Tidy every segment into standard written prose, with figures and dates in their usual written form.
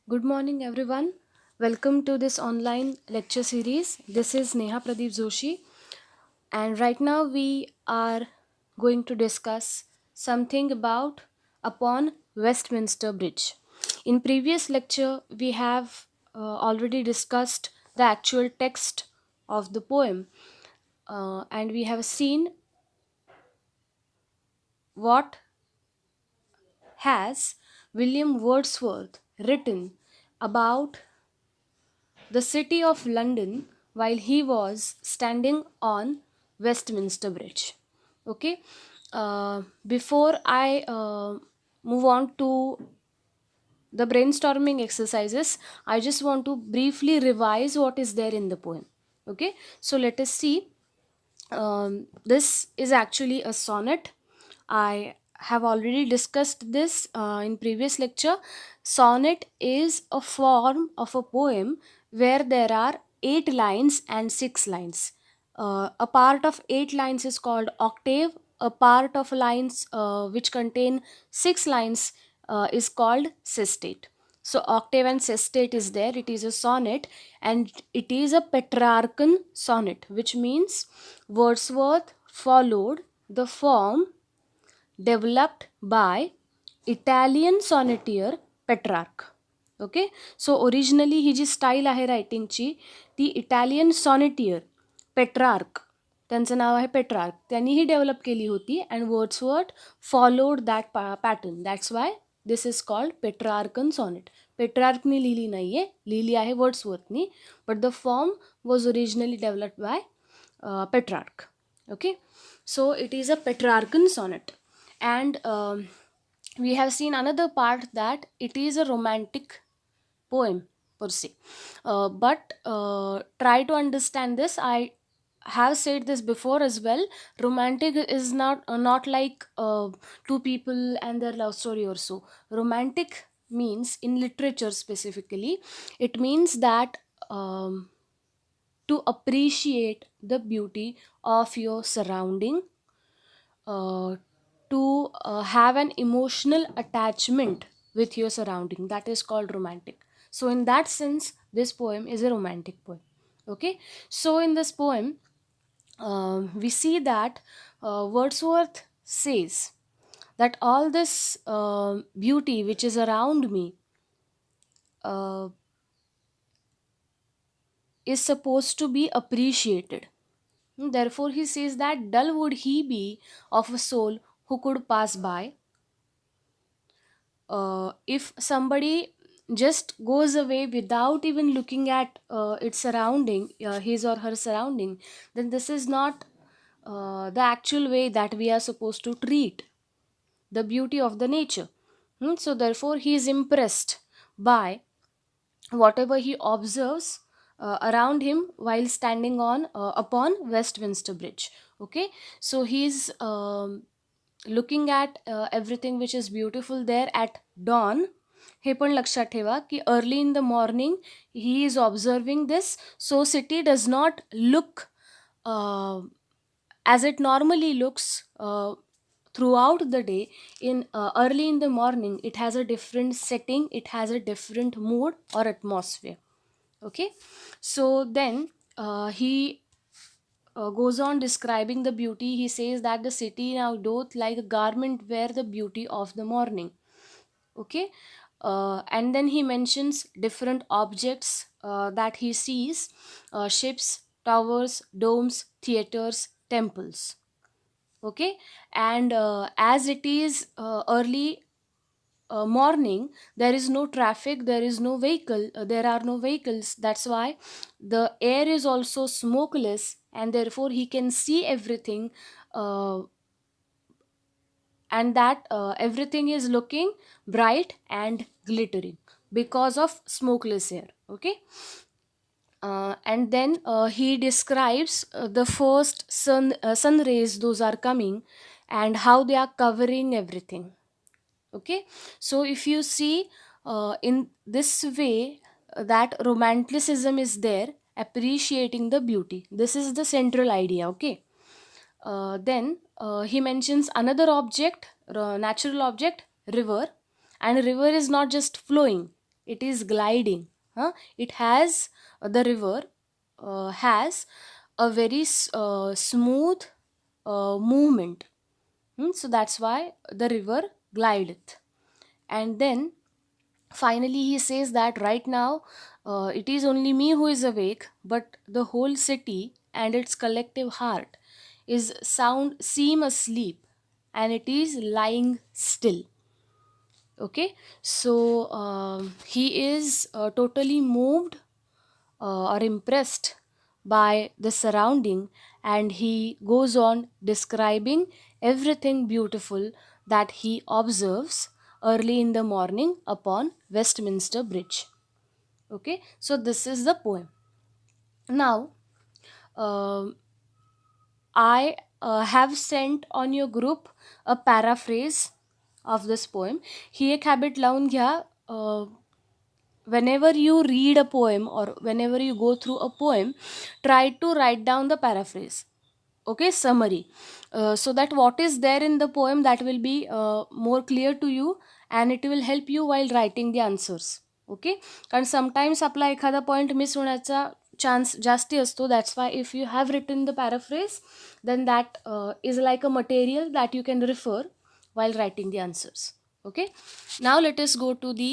Good morning, everyone. Welcome to this online lecture series. This is Neha Pradeep Joshi, and right now we are going to discuss something about upon Westminster Bridge. In previous lecture, we have already discussed the actual text of the poem, and we have seen what has William Wordsworth written about the city of London while he was standing on Westminster Bridge. Okay, before I move on to the brainstorming exercises, I just want to briefly revise what is there in the poem. Okay, so let us see. This is actually a sonnet. I have already discussed this in previous lecture. Sonnet is a form of a poem where there are 8 lines and 6 lines. A part of 8 lines is called octave. A part of lines which contain 6 lines is called sestate. So octave and sestate is there. It is a sonnet, and it is a Petrarchan sonnet, which means Wordsworth followed the form developed by Italian sonneteer Petrarch. Okay, so originally ही जी style आहे रायटिंगची ती Italian सॉनेटियर Petrarch, त्यांचं नाव आहे Petrarch, त्यांनी ही develop केली होती and Wordsworth followed that pattern. That's why this is called Petrarchan sonnet. पेट्रार्कनी लिहिली नाही आहे, लिहिली आहे वर्ड्सवर्थनी, but the form was originally developed by Petrarch. Okay, so it is a Petrarchan sonnet, and we have seen another part that it is a romantic poem per se, but try to understand this. I have said this before as well. Romantic is not like two people and their love story or so. Romantic means, in literature specifically, it means that to appreciate the beauty of your surrounding, uh, to have an emotional attachment with your surrounding. That is called romantic. So in that sense, this poem is a romantic poem. Okay, so in this poem, we see that Wordsworth says that all this beauty which is around me uh, is supposed to be appreciated. Therefore, he says that dull would he be of a soul who could pass by. If somebody just goes away without even looking at its surrounding, his or her surrounding, then this is not the actual way that we are supposed to treat the beauty of the nature. So, therefore, he is impressed by whatever he observes around him while standing on upon Westminster Bridge. Okay, so he's looking at everything which is beautiful there at dawn. हे पण लक्षात ठेवा की early in the morning he is observing this. So city does not look as it normally looks throughout the day. In early in the morning, it has a different setting, it has a different mood or atmosphere. Okay, so then he goes on describing the beauty. He says that the city now doth like a garment wear the beauty of the morning. Okay, and then he mentions different objects that he sees: ships, towers, domes, theaters, temples. Okay, and as it is early morning, there is no traffic, there is no vehicle, there are no vehicles. That's why the air is also smokeless, and therefore he can see everything, and that everything is looking bright and glittering because of smokeless air. Okay, and then he describes the first sun rays, those are coming, and how they are covering everything. Okay, so if you see in this way, that romanticism is there, appreciating the beauty. This is the central idea. Okay, then he mentions another object, natural object, river. And river is not just flowing, it is gliding. It has the river has a very smooth movement. So that's why the river glideth. And then finally he says that right now it is only me who is awake, but the whole city and its collective heart is sound seem asleep, and it is lying still. Okay, so he is totally moved or impressed by the surrounding, and he goes on describing everything beautiful that he observes early in the morning upon Westminster Bridge. Okay, so this is the poem. Now um I have sent on your group a paraphrase of this poem. ही एक habit लावून घ्या. Whenever you read a poem or whenever you go through a poem, try to write down the paraphrase, okay, summary, so that what is there in the poem, that will be more clear to you, and it will help you while writing the answers. Okay, कारण sometimes आपला एखादा point miss होण्याचा chance जास्ती असतो. That's why if you have written the paraphrase, then that is like a material that you can refer while writing the answers. Okay, now let us go to the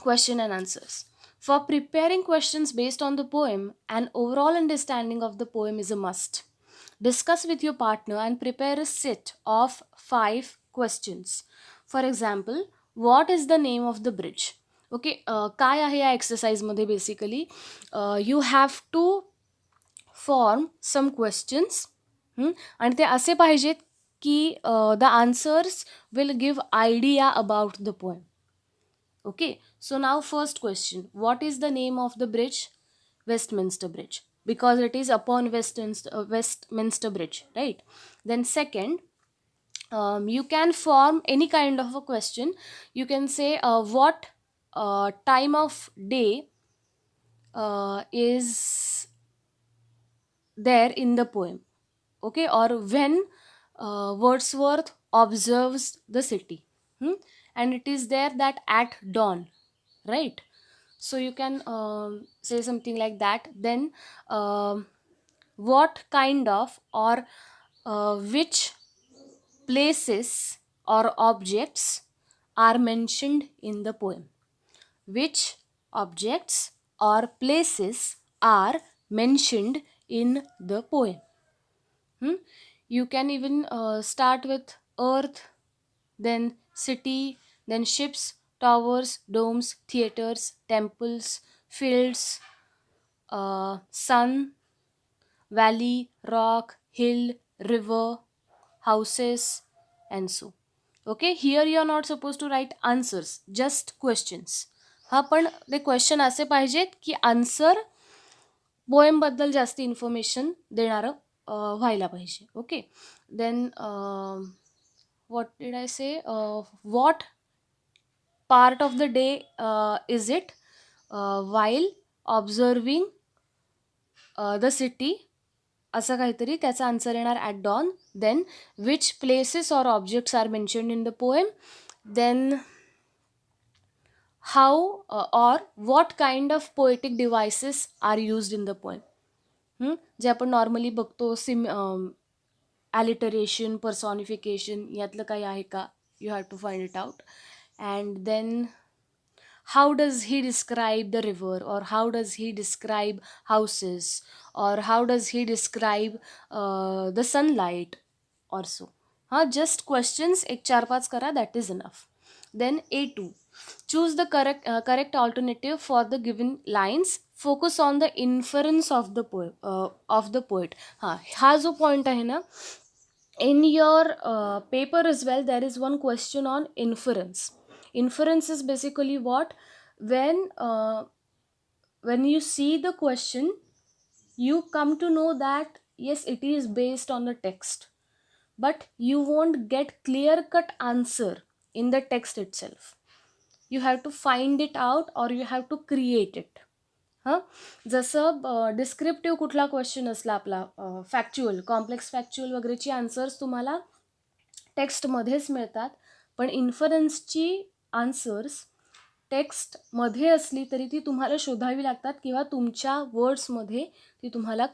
question and answers. For preparing questions based on the poem, an overall understanding of the poem is a must. Discuss with your partner and prepare a set of 5 questions. For example, what is the name of the bridge? Okay, काय आहे या एक्सरसाइजमध्ये basically you have to form some questions, आणि ते असे पाहिजेत की the answers will give idea about the poem. Okay, so now first question, what is the name of the bridge? Westminster Bridge, because it is upon Westminster Bridge, right? Then second, you can form any kind of a question. You can say what time of day is there in the poem. Okay, or when Wordsworth observes the city. And it is there that at dawn, right? So you can say something like that. Then what kind of or which places or objects are mentioned in the poem? Which objects or places are mentioned in the poem? You can even start with earth, then city, then ships, towers, domes, theaters, temples, fields, sun, valley, rock, hill, river, houses, and so. Okay, here you are not supposed to write answers, just questions. हा पण ते question असे पाहिजेत की answer पोएमबद्दल जास्त information देणारं व्हायला पाहिजे. Okay, then what did I say? What part of the day is it while observing the city? असं काहीतरी त्याचा आन्सर येणार at dawn. Then which places or objects are mentioned in the poem. Then how or what kind of poetic devices are used in the poem. जे आपण normally बघतो, alliteration, personification, यातलं काही आहे का, you have to find it out. And then how does he describe the river, or how does he describe houses, or how does he describe the sunlight or so. Just questions एक 4-5 करा, that is enough. Then A2, choose the correct alternative for the given lines. Focus on the inference of the poet. हा जो point आहे ना, in your paper as well, there is one question on inference. Inference is basically what? When you see the question, you come to know that yes, it is based on the text, but you won't get clear cut answer in the text itself. You have to find it out, or you have to create it. जसं descriptive कुठला question असला आपला, factual, complex factual वगैरेची answers तुम्हाला टेक्स्टमध्येच मिळतात, पण इन्फरन्सची answers text मध्ये असली तरी ती तुम्हाला शोधावी लागतात किंवा तुमच्या वर्ड्समध्ये ती तुम्हाला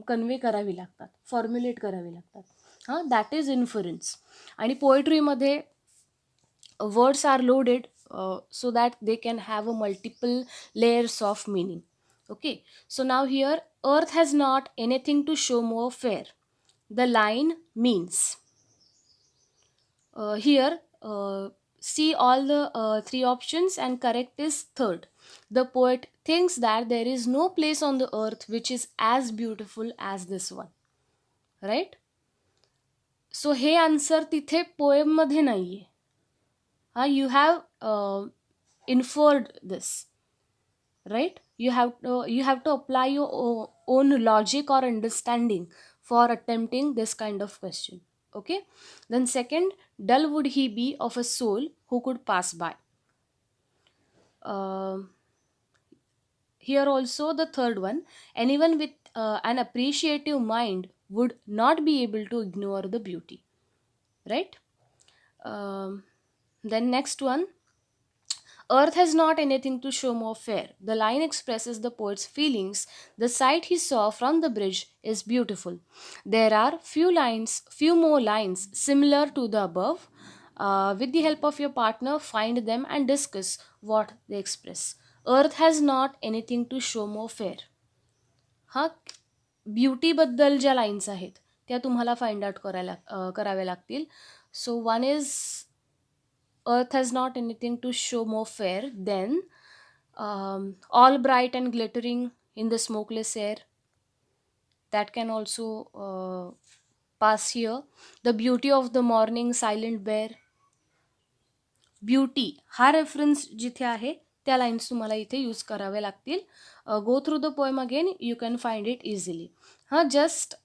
कन्वे करावी लागतात, फॉर्म्युलेट करावी लागतात. हां, दॅट इज इन्फरन्स. आणि पोएट्रीमध्ये words are loaded so that they can have a multiple layers of meaning. Okay, so now here, earth has not anything to show more fair. The line means, here see all the three options and correct is third. The poet thinks that there is no place on the earth which is as beautiful as this one, right? So हे answer तिथे poem मध्ये नाहीये. You have inferred this, right? You have to apply your own logic or understanding for attempting this kind of question. Okay, then second, dull would he be of a soul who could pass by. Here also the third one, anyone with an appreciative mind would not be able to ignore the beauty, right? Then next one, earth has not anything to show more fair. The line expresses the poet's feelings. The sight he saw from the bridge is beautiful. There are few more lines similar to the above. With the help of your partner, find them and discuss what they express. Earth has not anything to show more fair. हा ब्युटीबद्दल ज्या lines आहेत त्या तुम्हाला find out कराव्या लागतील. So one is earth has not anything to show more fair. Then all bright and glittering in the smokeless air, that can also pass here. The beauty of the morning silent bear. Beauty हा reference जिथे आहे त्या lines तुम्हाला इथे use कराव्या लागतील. Go through the poem again, you can find it easily. हां, just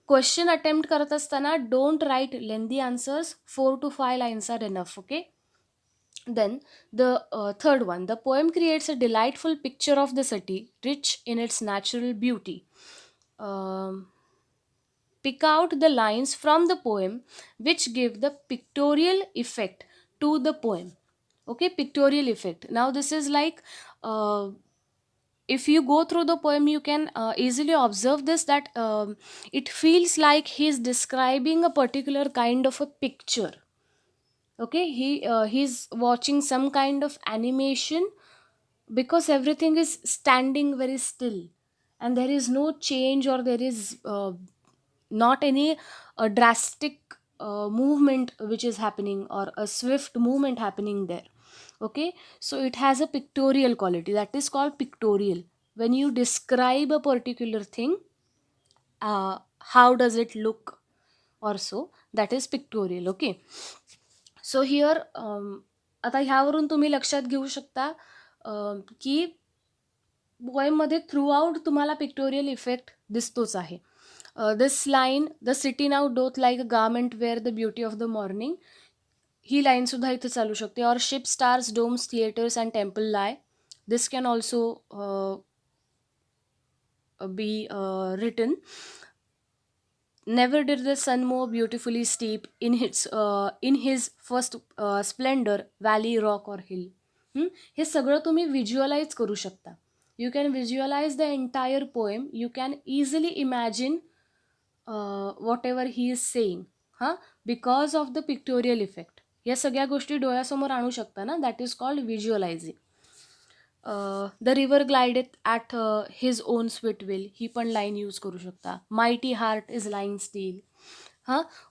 question attempt करत असताना don't write lengthy answers. 4 to 5 lines are enough. Okay, then the third one, the poem creates a delightful picture of the city rich in its natural beauty. Pick out the lines from the poem which give the pictorial effect to the poem. Okay, pictorial effect. Now this is like, if you go through the poem you can easily observe this, that it feels like he is describing a particular kind of a picture. Okay, he's watching some kind of animation, because everything is standing very still and there is no change, or there is not any drastic movement which is happening, or a swift movement happening there. Okay, so it has a pictorial quality, that is called pictorial. When you describe a particular thing, how does it look or so, that is pictorial. Okay, so here आता ह्यावरून तुम्ही लक्षात घेऊ शकता की पोएममध्ये throughout तुम्हाला pictorial effect दिसतोच आहे. This line, the city now doth like a garment wear the beauty of the morning, ही लाईनसुद्धा इथे चालू शकते. Or ship, stars, domes, theatres and temple lie, this can also be written. Never did the sun more beautifully steep in his first splendor, valley, rock or hill. हे सगळं तुम्ही visualise करू शकता. You can visualise the entire poem. You can easily imagine whatever he is saying, because of the pictorial effect. या सगळ्या गोष्टी डोळ्यासमोर आणू शकता ना, that is called visualising. The river glideth at his own sweet will, ही पण line use करू शकता. Mighty heart is lying still.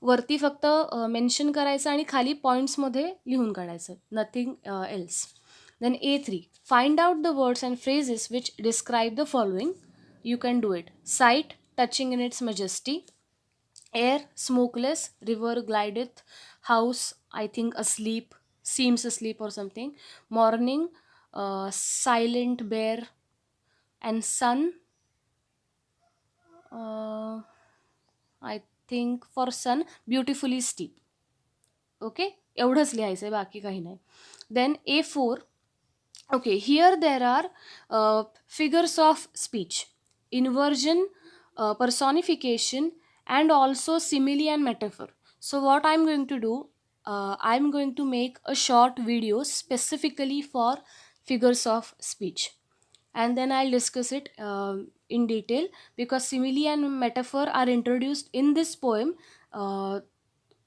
वरती फक्त मेन्शन करायचं आणि खाली पॉईंट्समध्ये लिहून काढायचं, nothing else. Then A3, find out the words and phrases which describe the following. You can do it. Sight, touching in its majesty. Air, smokeless. River, glideth. House, I think asleep, seems asleep or something. Morning, silent bear. And sun, I think for sun, beautifully steep. Okay, एवढंच लिहायचं आहे, बाकी काही नाही. Then A4, okay, here there are figures of speech, inversion, personification, and also simile and metaphor. So what I'm going to do, I'm going to make a short video specifically for figures of speech, and then I'll discuss it in detail, because simile and metaphor are introduced in this poem. uh,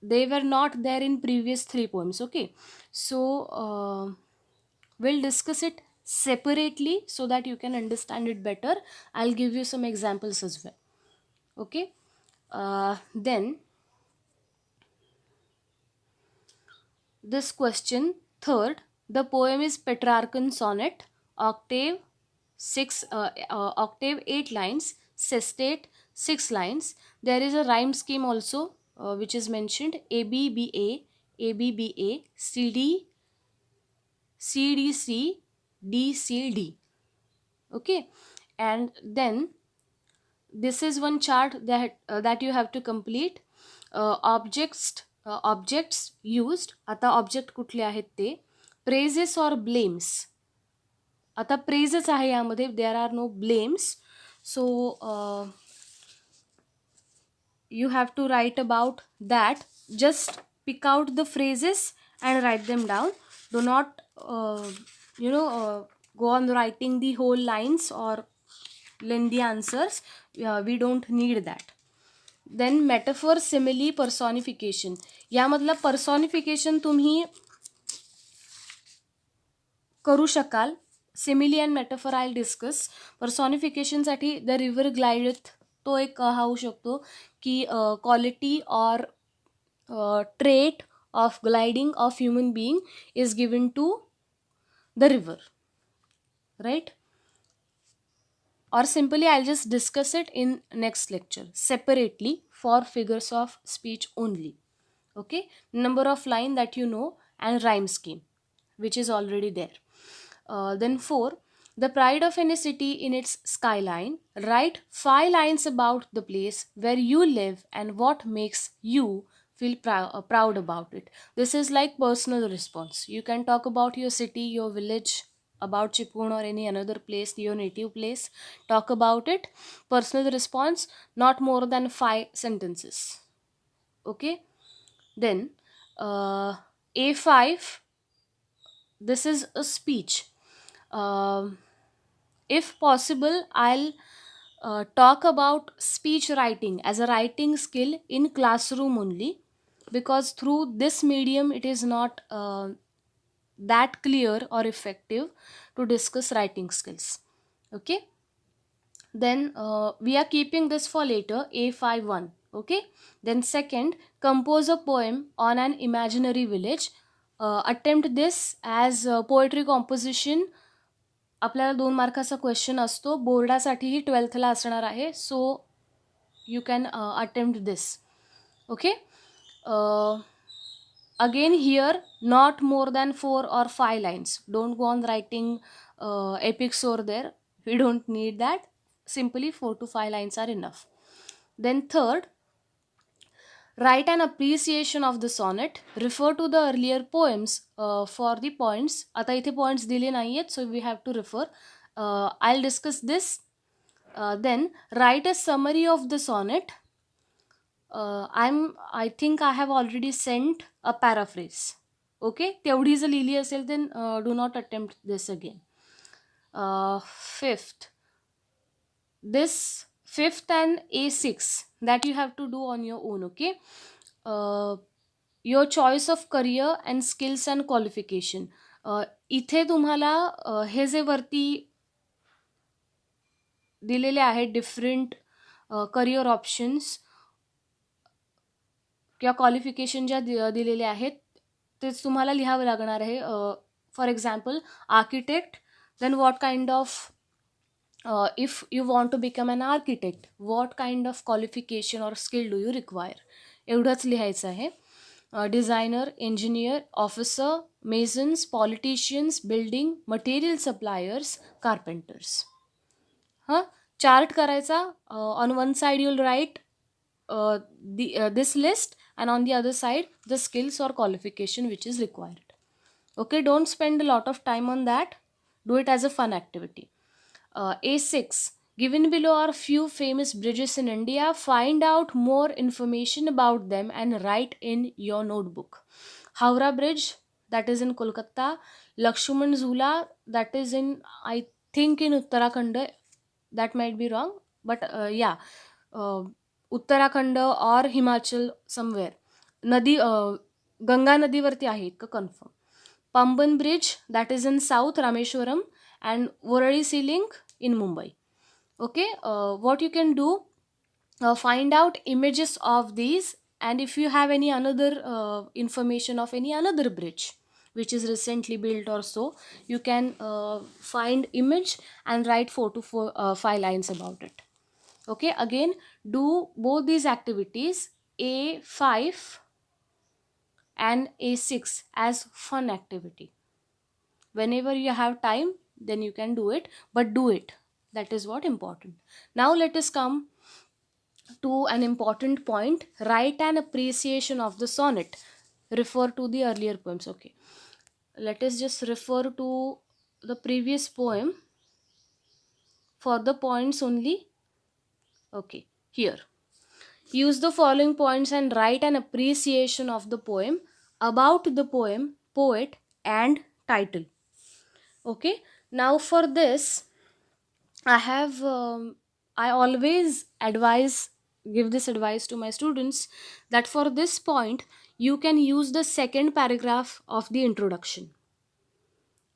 they were not there in previous three poems. Okay, so we'll discuss it separately so that you can understand it better. I'll give you some examples as well. Okay, then this question third, the poem is Petrarchan sonnet, octave 8 lines, sestate 6 lines. There is a rhyme scheme also, which is mentioned: ABBA, ABBA, CD, CDC, DCD. Okay, and then this is one chart that you have to complete. Objects used. आता object कुठले आहेत ते. Praises और blames. आता praises आहे यामध्ये, there are no blames. So you have to write about that. Just pick out the phrases and write them down. Do not go on writing the whole lines or lengthy answers. We don't need that. Then metaphor, simile, personification. यामधला personification तुम्ही करू शकाल. Simile and metaphor I'll discuss. Personification साठी the river glideth, तो एक होऊ शकतो की quality or trait of gliding of human being is given to the river, right? Or simply I'll just discuss it in next lecture separately for figures of speech only. Okay, number of line that you know, and rhyme scheme which is already there. Then 4, the pride of any city in its skyline. Write 5 lines about the place where you live and what makes you feel proud about it. This is like personal response. You can talk about your city, your village, about Chipun or any another place, your native place. Talk about it. Personal response, not more than 5 sentences. Okay. Then A5, this is a speech. If possible, I'll talk about speech writing as a writing skill in classroom only, because through this medium it is not that clear or effective to discuss writing skills. Okay, then we are keeping this for later, A51. Okay, then second, compose a poem on an imaginary village. Attempt this as poetry composition. आपल्याला 2 मार्काचा question असतो, बोर्डासाठीही 12thला असणार आहे. So you can attempt this. Okay, again here not more than 4 or 5 lines. Don't go on writing epics or there. We don't need that. Simply 4 to 5 lines are enough. Then third, write an appreciation of the sonnet. Refer to the earlier poems for the points. आता इथे points दिले नाही आहेत, so we have to refer. I'll discuss this. Then write a summary of the sonnet. I think I have already sent a paraphrase. Okay, तेवढी जर लिहिली असेल then do not attempt this again. Fifth and A6 that you have to do on your own. Okay, your choice of career and skills and qualification. इथे तुम्हाला हे जे वरती दिलेले आहेत different career options किंवा क्वालिफिकेशन ज्या दिलेले आहेत तेच तुम्हाला लिहावं लागणार आहे. For example architect, then what kind of if you want to become an architect, what kind of qualification or skill do you require, एवढंच लिहायचं आहे. Designer, engineer, officer, masons, politicians, building material suppliers, carpenters. हां, chart करायचा. On one side you'll write this list, and on the other side the skills or qualification which is required. Okay, don't spend a lot of time on that. Do it as a fun activity. A6, given below are few famous bridges in India. Find out more information about them and write in your notebook. Howrah Bridge, that is in Kolkata. Lakshman Zula, that is in, I think, in Uttarakhand. That might be wrong, but yeah, uh, Uttarakhand or Himachal somewhere. नदी गंगा नदीवरती आहे इतकं confirm. Pamban Bridge, that is in South Rameshwaram, and Worli Sea Link in Mumbai. Okay, what you can do, find out images of these, and if you have any another information of any another bridge which is recently built or so, you can find image and write 5 lines about it. Okay, again, do both these activities, A5 and A6, as fun activity. Whenever you have time, then you can do it, but do it. That is what important. Now let us come to an important point. Write an appreciation of the sonnet. Refer to the earlier poems. Okay, let us just refer to the previous poem for the points only. Okay, here, use the following points and write an appreciation of the poem, about the poem, poet, and title. Okay, now for this, I have I always give this advice to my students, that for this point you can use the second paragraph of the introduction.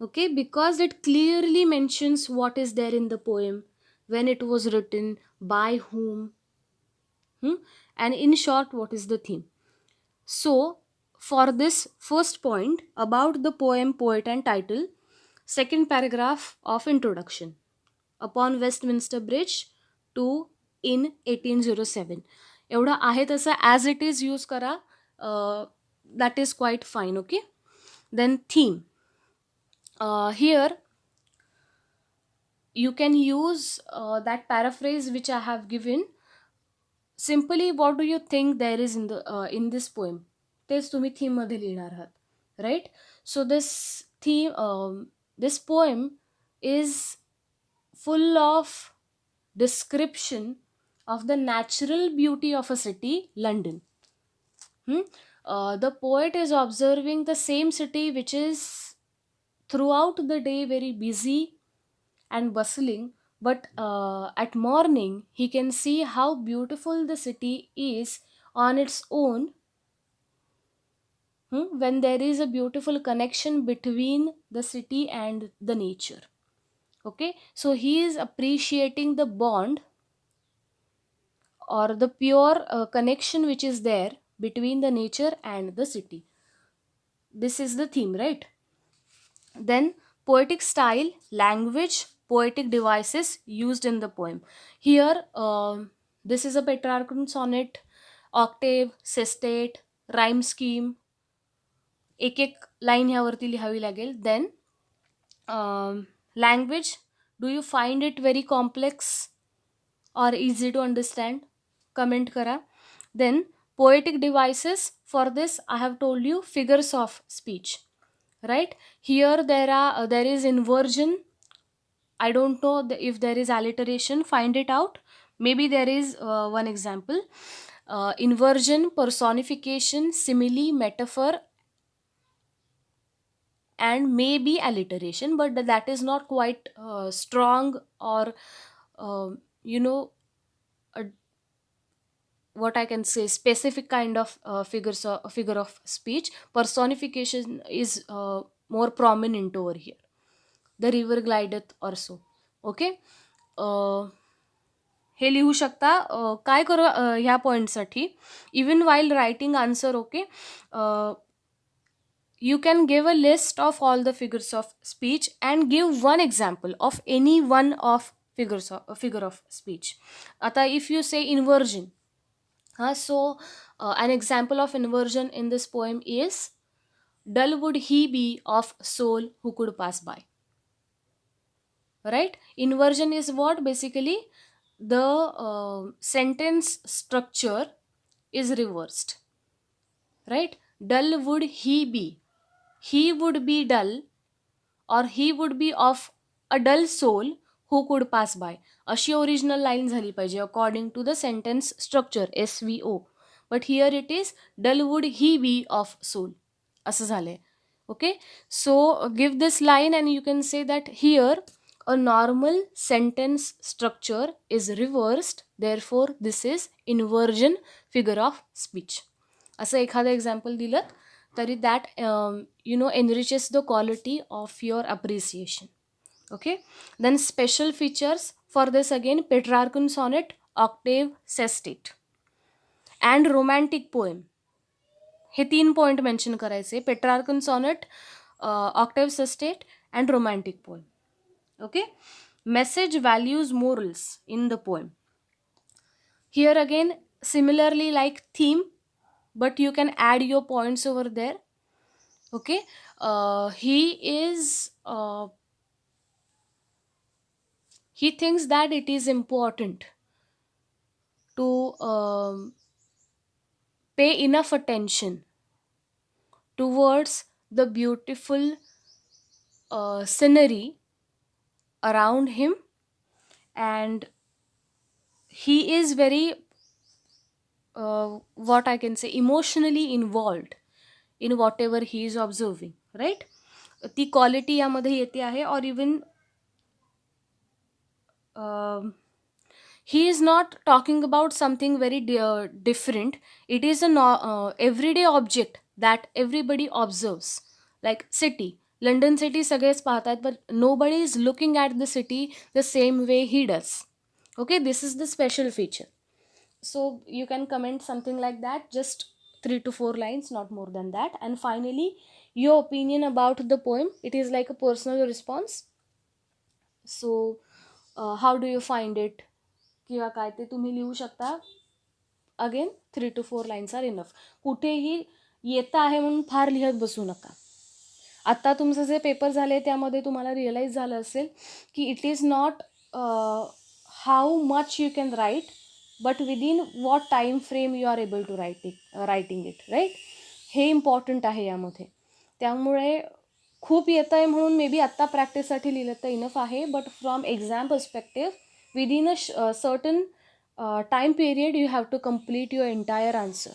Okay, because it clearly mentions what is there in the poem, when it was written, by whom, and in short, what is the theme. So, for this first point about the poem, poet, and title, second paragraph of introduction. Upon Westminster Bridge to in 1807. एवढं आहे तसं as it is use करा. That is quite fine. Okay, then theme. Here you can use that paraphrase which I have given. Simply, what do you think there is in this poem? तेच तुम्ही theme मध्ये लिहिणार आहात, right? So this poem is full of description of the natural beauty of a city, London. The poet is observing the same city which is throughout the day very busy and bustling, but at morning he can see how beautiful the city is on its own, when there is a beautiful connection between the city and the nature. Okay, so he is appreciating the bond or the pure connection which is there between the nature and the city. This is the theme, right? Then poetic style, language, poetic devices used in the poem. Here, this is a Petrarchan sonnet, octave, sestet, rhyme scheme. एक एक line ह्यावरती लिहावी लागेल. Then language, do you find it very complex or easy to understand? Comment kara. Then poetic devices, for this I have told you figures of speech, right? Here there is inversion. I don't know if there is alliteration. Find it out. Maybe there is one example. Inversion, personification, simile, metaphor, and maybe alliteration, but that is not quite strong or you know a, what I can say, specific kind of figure of speech. Personification is more prominent over here. The river glideth or so. Okay, हे लिहू शकता. काय करू ह्या पॉईंटसाठी, even while writing answer. Okay, you can give a list of all the figures of speech and give one example of any one of figure of speech. Ata if you say inversion, so an example of inversion in this poem is, dull would he be of soul who could pass by. Right? Inversion is what? Basically, the sentence structure is reversed. Right? Dull would he be. He would be dull, or he would be of a dull soul who could pass by. अशी original line झाली पाहिजे according to the sentence structure SVO. But here it is, dull would he be of soul. असं झालंय. Okay, so give this line and you can say that here a normal sentence structure is रिव्हर्स्ड, therefore this is inversion figure of speech. असं एखादं example दिलं तरी that enriches the quality of your appreciation. Okay, then special features for this again: Petrarchan sonnet, octave, sestet and romantic poem. हे 3 point mention करायचे: Petrarchan sonnet, octave sestet and romantic poem. Okay, message, values, morals in the poem. Here again similarly like theme, but you can add your points over there. Okay, he is he thinks that it is important to pay enough attention towards the beautiful scenery around him, and he is very what I can say, emotionally involved in whatever he is observing, right? ती quality यामध्ये येते आहे. और even he is not talking about something very different. It is an everyday object that everybody observes, like city. London city सगळेच पाहतात, but nobody is looking at the city the same way he does. Okay, this is the special feature. So you can comment something like that, just 3 to 4 lines, not more than that. And finally, your opinion about the poem. It is like a personal response. So how do you find it, किंवा काय ते तुम्ही लिहू शकता. Again 3 to 4 lines are enough. कुठेही येतं आहे म्हणून फार लिहत बसू नका. आत्ता तुमचं जे पेपर झाले त्यामध्ये तुम्हाला रिअलाइज झालं असेल की it is not how much you can write, but within what time frame you are able to writing it, right? हे इम्पॉर्टंट आहे यामध्ये. त्यामुळे खूप येतं आहे म्हणून मे बी आत्ता प्रॅक्टिससाठी लिहिलं तर इनफ आहे, but from exam perspective within a certain time period you have to complete your entire answer.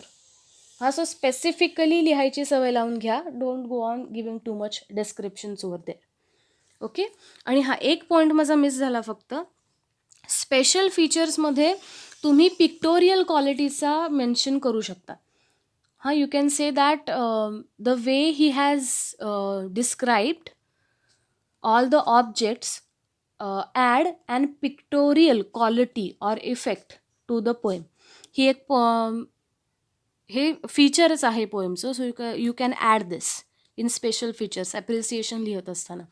हा, सो स्पेसिफिकली लिहायची सवय लावून घ्या. Don't go on giving too much descriptions over there. Okay, आणि हा एक पॉईंट माझा मिस झाला फक्त. स्पेशल फीचर्समध्ये तुम्ही पिक्टोरियल क्वालिटीचा मेन्शन करू शकता. हां, you can say that the way he has described all the objects add an pictorial quality or effect to the poem. ही एक हे फीचरच आहे पोएमचं. So you can add this in special features appreciation लिहित असताना.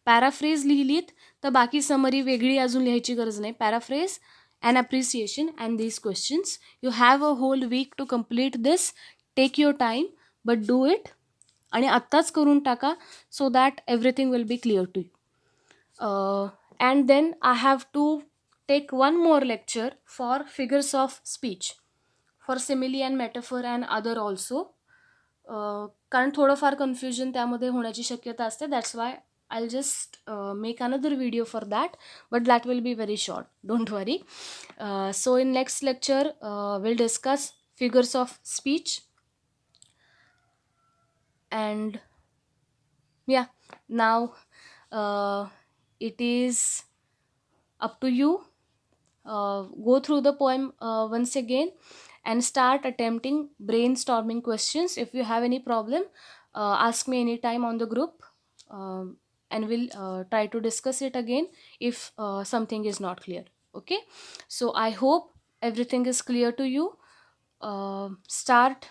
पॅराफ्रेज लिहिलीत तर बाकी समरी वेगळी अजून लिहायची गरज नाही. Paraphrase and appreciation and these questions. You have a whole week to complete this. Take your time, but do it. आणि आत्ताच करून टाका, so that everything will be clear to you. And then I have to take one more lecture for figures of speech, for simile and metaphor and other also. कारण थोडंफार confusion त्यामध्ये होण्याची शक्यता असते. That's why I'll just make another video for that, but that will be very short, don't worry. So in next lecture we'll discuss figures of speech, and yeah, now it is up to you. Go through the poem once again and start attempting brainstorming questions. If you have any problem, ask me anytime on the group, and we'll try to discuss it again if something is not clear. Okay, so I hope everything is clear to you. Start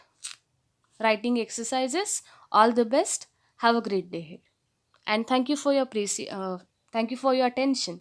writing exercises. All the best. Have a great day ahead, and thank you for your attention.